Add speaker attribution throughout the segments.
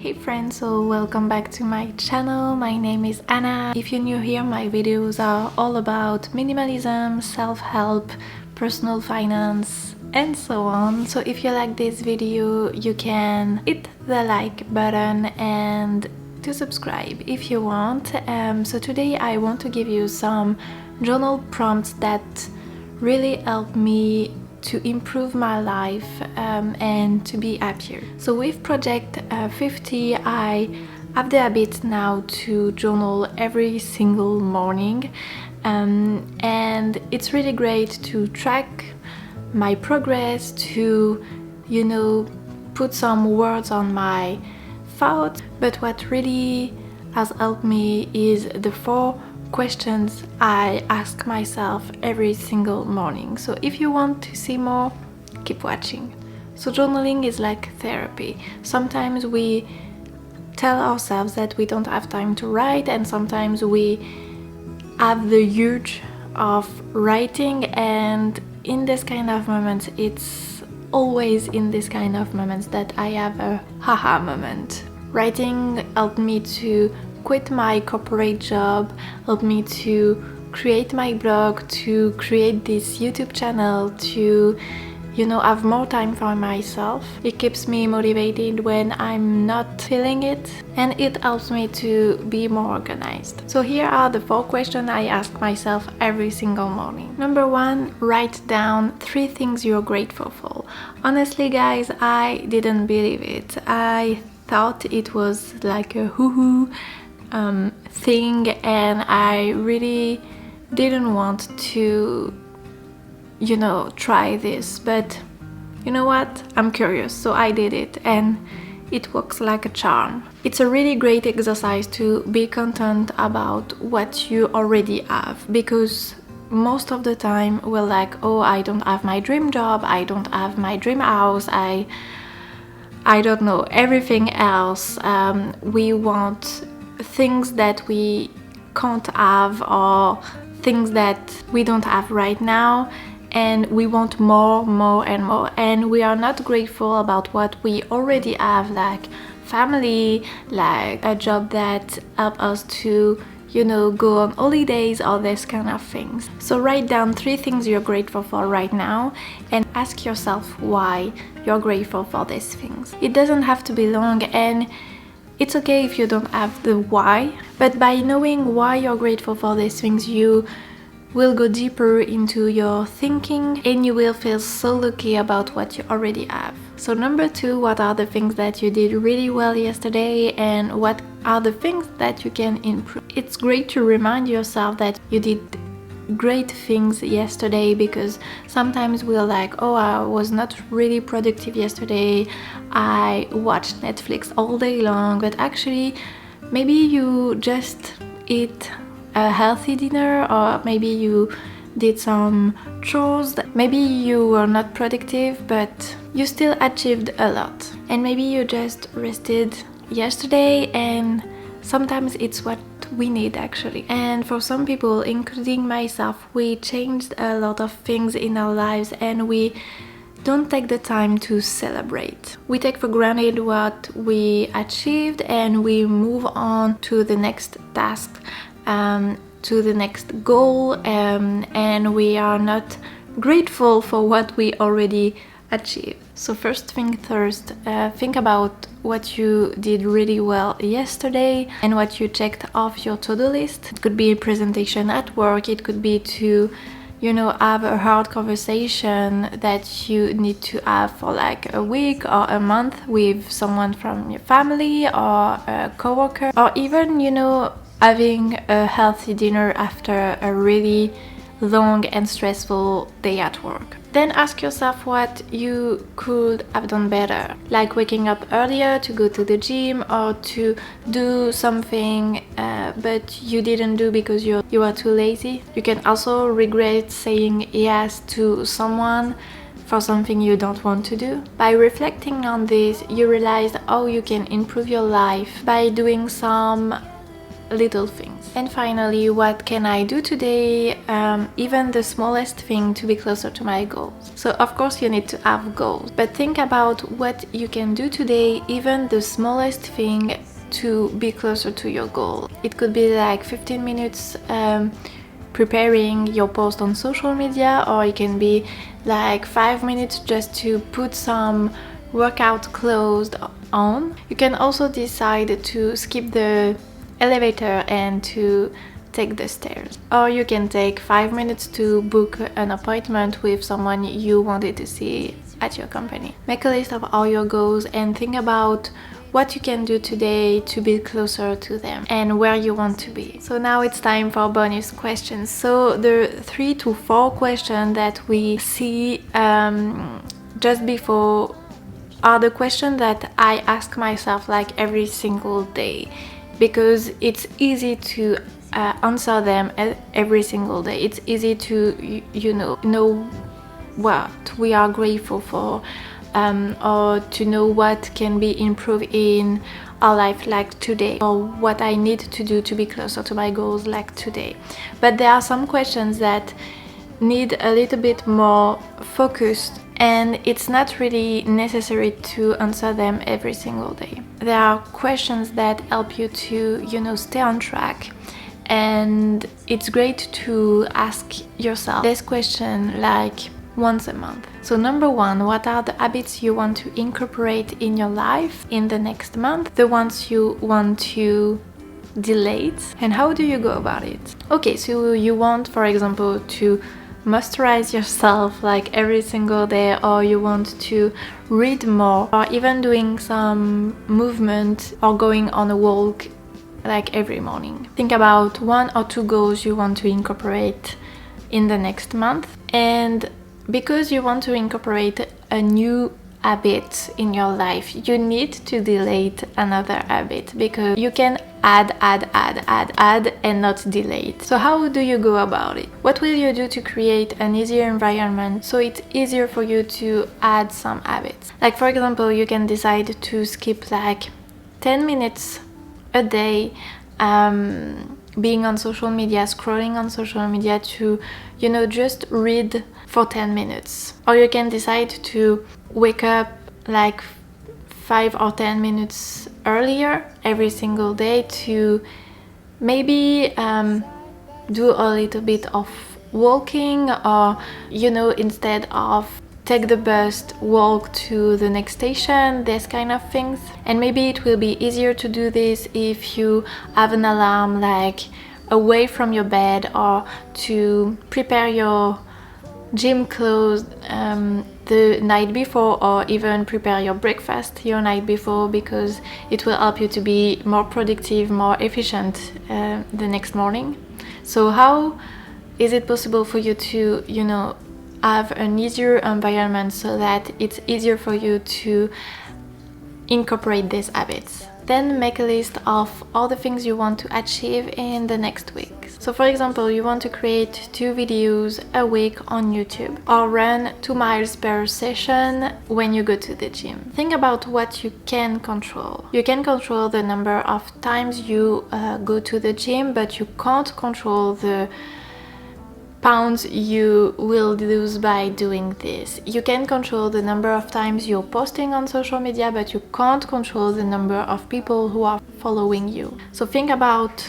Speaker 1: Hey friends, so welcome back to my channel. My name is Anna. If you're new here, my videos are all about minimalism, self-help, personal finance and so on. So if you like this video, you can hit the like button and to subscribe if you want. So today I want to give you some journal prompts that really help me to improve my life and to be happier. So with Project 50, I have the habit now to journal every single morning, and it's really great to track my progress, to put some words on my thoughts. But what really has helped me is the 4 questions I ask myself every single morning. So if you want to see more, keep watching. So journaling is like therapy. Sometimes we tell ourselves that we don't have time to write, and sometimes we have the urge of writing, and in this kind of moments, it's always in this kind of moments that I have a haha moment. Writing helped me to quit my corporate job, helped me to create my blog, to create this YouTube channel, to have more time for myself. It keeps me motivated when I'm not feeling it, and it helps me to be more organized. So here are the 4 questions I ask myself every single morning. Number 1, write down 3 things you're grateful for. Honestly guys, I didn't believe it. I thought it was like a hoo-hoo thing, and I really didn't want to try this, but you know what, I'm curious, so I did it, and it works like a charm. It's a really great exercise to be content about what you already have, because most of the time we're like, oh, I don't have my dream job, I don't have my dream house, I don't know, everything else. We want things that we can't have, or things that we don't have right now, and we want more and more, and we are not grateful about what we already have, like family, like a job that help us to go on holidays, all this kind of things. So write down 3 things you're grateful for right now, and ask yourself why you're grateful for these things. It doesn't have to be long, and it's okay if you don't have the why, but by knowing why you're grateful for these things, you will go deeper into your thinking, and you will feel so lucky about what you already have. So number 2, what are the things that you did really well yesterday, and what are the things that you can improve? It's great to remind yourself that you did great things yesterday, because sometimes we're like, oh, I was not really productive yesterday, I watched Netflix all day long, but actually maybe you just eat a healthy dinner, or maybe you did some chores. Maybe you were not productive, but you still achieved a lot. And maybe you just rested yesterday, and sometimes it's what we need actually. And for some people, including myself, we changed a lot of things in our lives, and we don't take the time to celebrate. We take for granted what we achieved, and we move on to the next task, to the next goal, and we are not grateful for what we already achieved. So first thing first, think about what you did really well yesterday and what you checked off your to-do list. It could be a presentation at work, it could be to have a hard conversation that you need to have for like a week or a month with someone from your family or a coworker, or even having a healthy dinner after a really long and stressful day at work. Then ask yourself what you could have done better, like waking up earlier to go to the gym, or to do something but you didn't do because you are too lazy. You can also regret saying yes to someone for something you don't want to do. By reflecting on this, you realize how you can improve your life by doing some little things. And finally, what can I do today? Even the smallest thing to be closer to my goals. So of course you need to have goals, but think about what you can do today, even the smallest thing, to be closer to your goal. It could be like 15 minutes preparing your post on social media, or it can be like 5 minutes just to put some workout clothes on. You can also decide to skip the elevator and to take the stairs, or you can take 5 minutes to book an appointment with someone you wanted to see at your company. Make a list of all your goals and think about what you can do today to be closer to them and where you want to be. So now it's time for bonus questions. So the 3 to 4 questions that we see just before are the questions that I ask myself like every single day, because it's easy to answer them every single day. It's easy to know what we are grateful for, or to know what can be improved in our life like today, or what I need to do to be closer to my goals like today. But there are some questions that need a little bit more focused, and it's not really necessary to answer them every single day. There are questions that help you to stay on track, and it's great to ask yourself this question like once a month. So number 1, what are the habits you want to incorporate in your life in the next month? The ones you want to delete, and how do you go about it? Okay, so you want, for example, to moisturize yourself like every single day, or you want to read more, or even doing some movement or going on a walk like every morning. Think about 1 or 2 goals you want to incorporate in the next month, and because you want to incorporate a new habit in your life, you need to delete another habit, because you can add and not delete. So how do you go about it? What will you do to create an easier environment so it's easier for you to add some habits? Like for example, you can decide to skip like 10 minutes a day being on social media, scrolling on social media, to just read for 10 minutes. Or you can decide to wake up like 5 or 10 minutes earlier every single day to maybe do a little bit of walking, or instead of take the bus, walk to the next station, this kind of things. And maybe it will be easier to do this if you have an alarm like away from your bed, or to prepare your gym clothes the night before, or even prepare your breakfast your night before, because it will help you to be more productive, more efficient the next morning. So how is it possible for you to have an easier environment so that it's easier for you to incorporate these habits? Then make a list of all the things you want to achieve in the next week. So for example, you want to create 2 videos a week on YouTube, or run 2 miles per session when you go to the gym. Think about what you can control. You can control the number of times you go to the gym, but you can't control the pounds you will lose by doing this. You can control the number of times you're posting on social media, but you can't control the number of people who are following you. So think about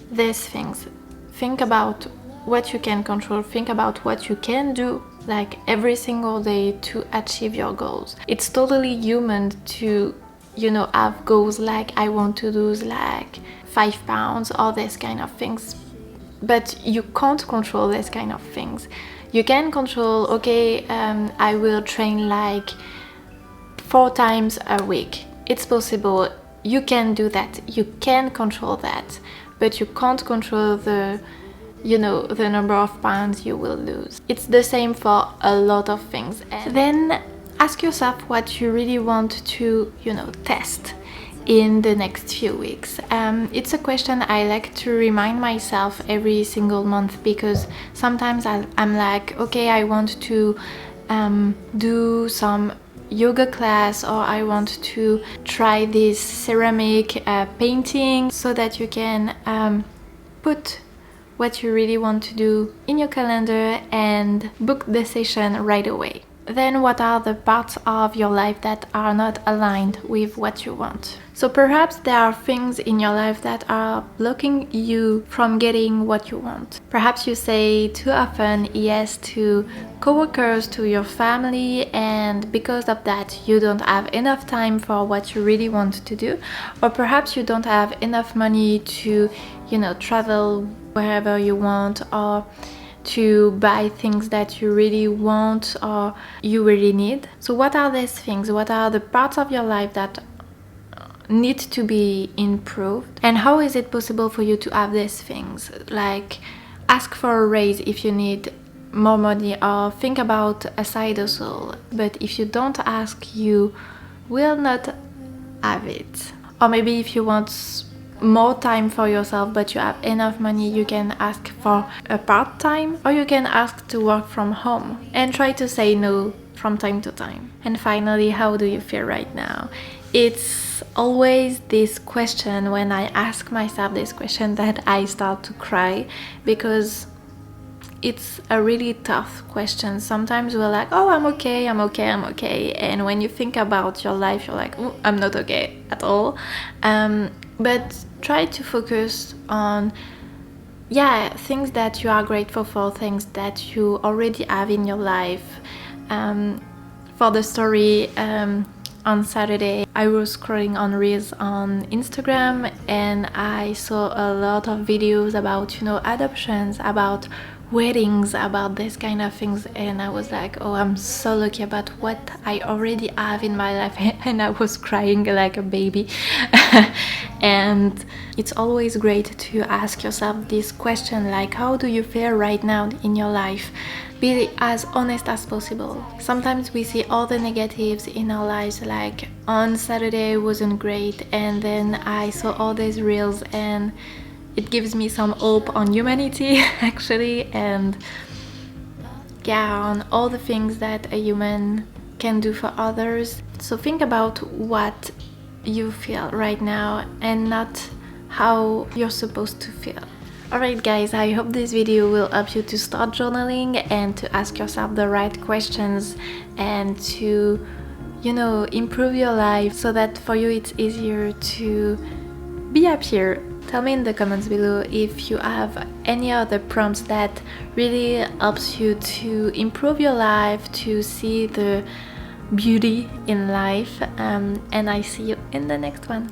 Speaker 1: these things. Think about what you can control. Think about what you can do like every single day to achieve your goals. It's totally human to have goals like I want to lose like 5 pounds, or this kind of things. But you can't control this kind of things. You can control, okay, I will train like 4 times a week. It's possible. You can do that. You can control that. But you can't control the number of pounds you will lose. It's the same for a lot of things. And then ask yourself what you really want to, test in the next few weeks. It's a question I like to remind myself every single month, because sometimes I'm like, okay, I want to do some yoga class, or I want to try this ceramic painting, so that you can put what you really want to do in your calendar and book the session right away. Then what are the parts of your life that are not aligned with what you want? So perhaps there are things in your life that are blocking you from getting what you want. Perhaps you say too often yes to coworkers, to your family, and because of that you don't have enough time for what you really want to do. Or perhaps you don't have enough money to, travel wherever you want, or to buy things that you really want or you really need. So what are these things? What are the parts of your life that need to be improved? And how is it possible for you to have these things? Like, ask for a raise if you need more money, or think about a side hustle. But if you don't ask, you will not have it. Or maybe if you want more time for yourself but you have enough money, you can ask for a part-time, or you can ask to work from home and try to say no from time to time. And finally, how do you feel right now? It's always this question, when I ask myself this question, that I start to cry, because it's a really tough question. Sometimes we're like, oh, I'm okay. And when you think about your life, you're like, oh, I'm not okay at all. But try to focus on, things that you are grateful for, things that you already have in your life. For the story, on Saturday, I was scrolling on Reels on Instagram, and I saw a lot of videos about, adoptions, about weddings, about this kind of things, and I was like, oh, I'm so lucky about what I already have in my life. And I was crying like a baby. And it's always great to ask yourself this question, like, how do you feel right now in your life? Be as honest as possible. Sometimes we see all the negatives in our lives, like on Saturday wasn't great, and then I saw all these reels, and it gives me some hope on humanity actually, and on all the things that a human can do for others. So think about what you feel right now and not how you're supposed to feel. Alright guys, I hope this video will help you to start journaling and to ask yourself the right questions, and to, improve your life, so that for you it's easier to be happier. Tell me in the comments below if you have any other prompts that really helps you to improve your life, to see the beauty in life, and I see you in the next one.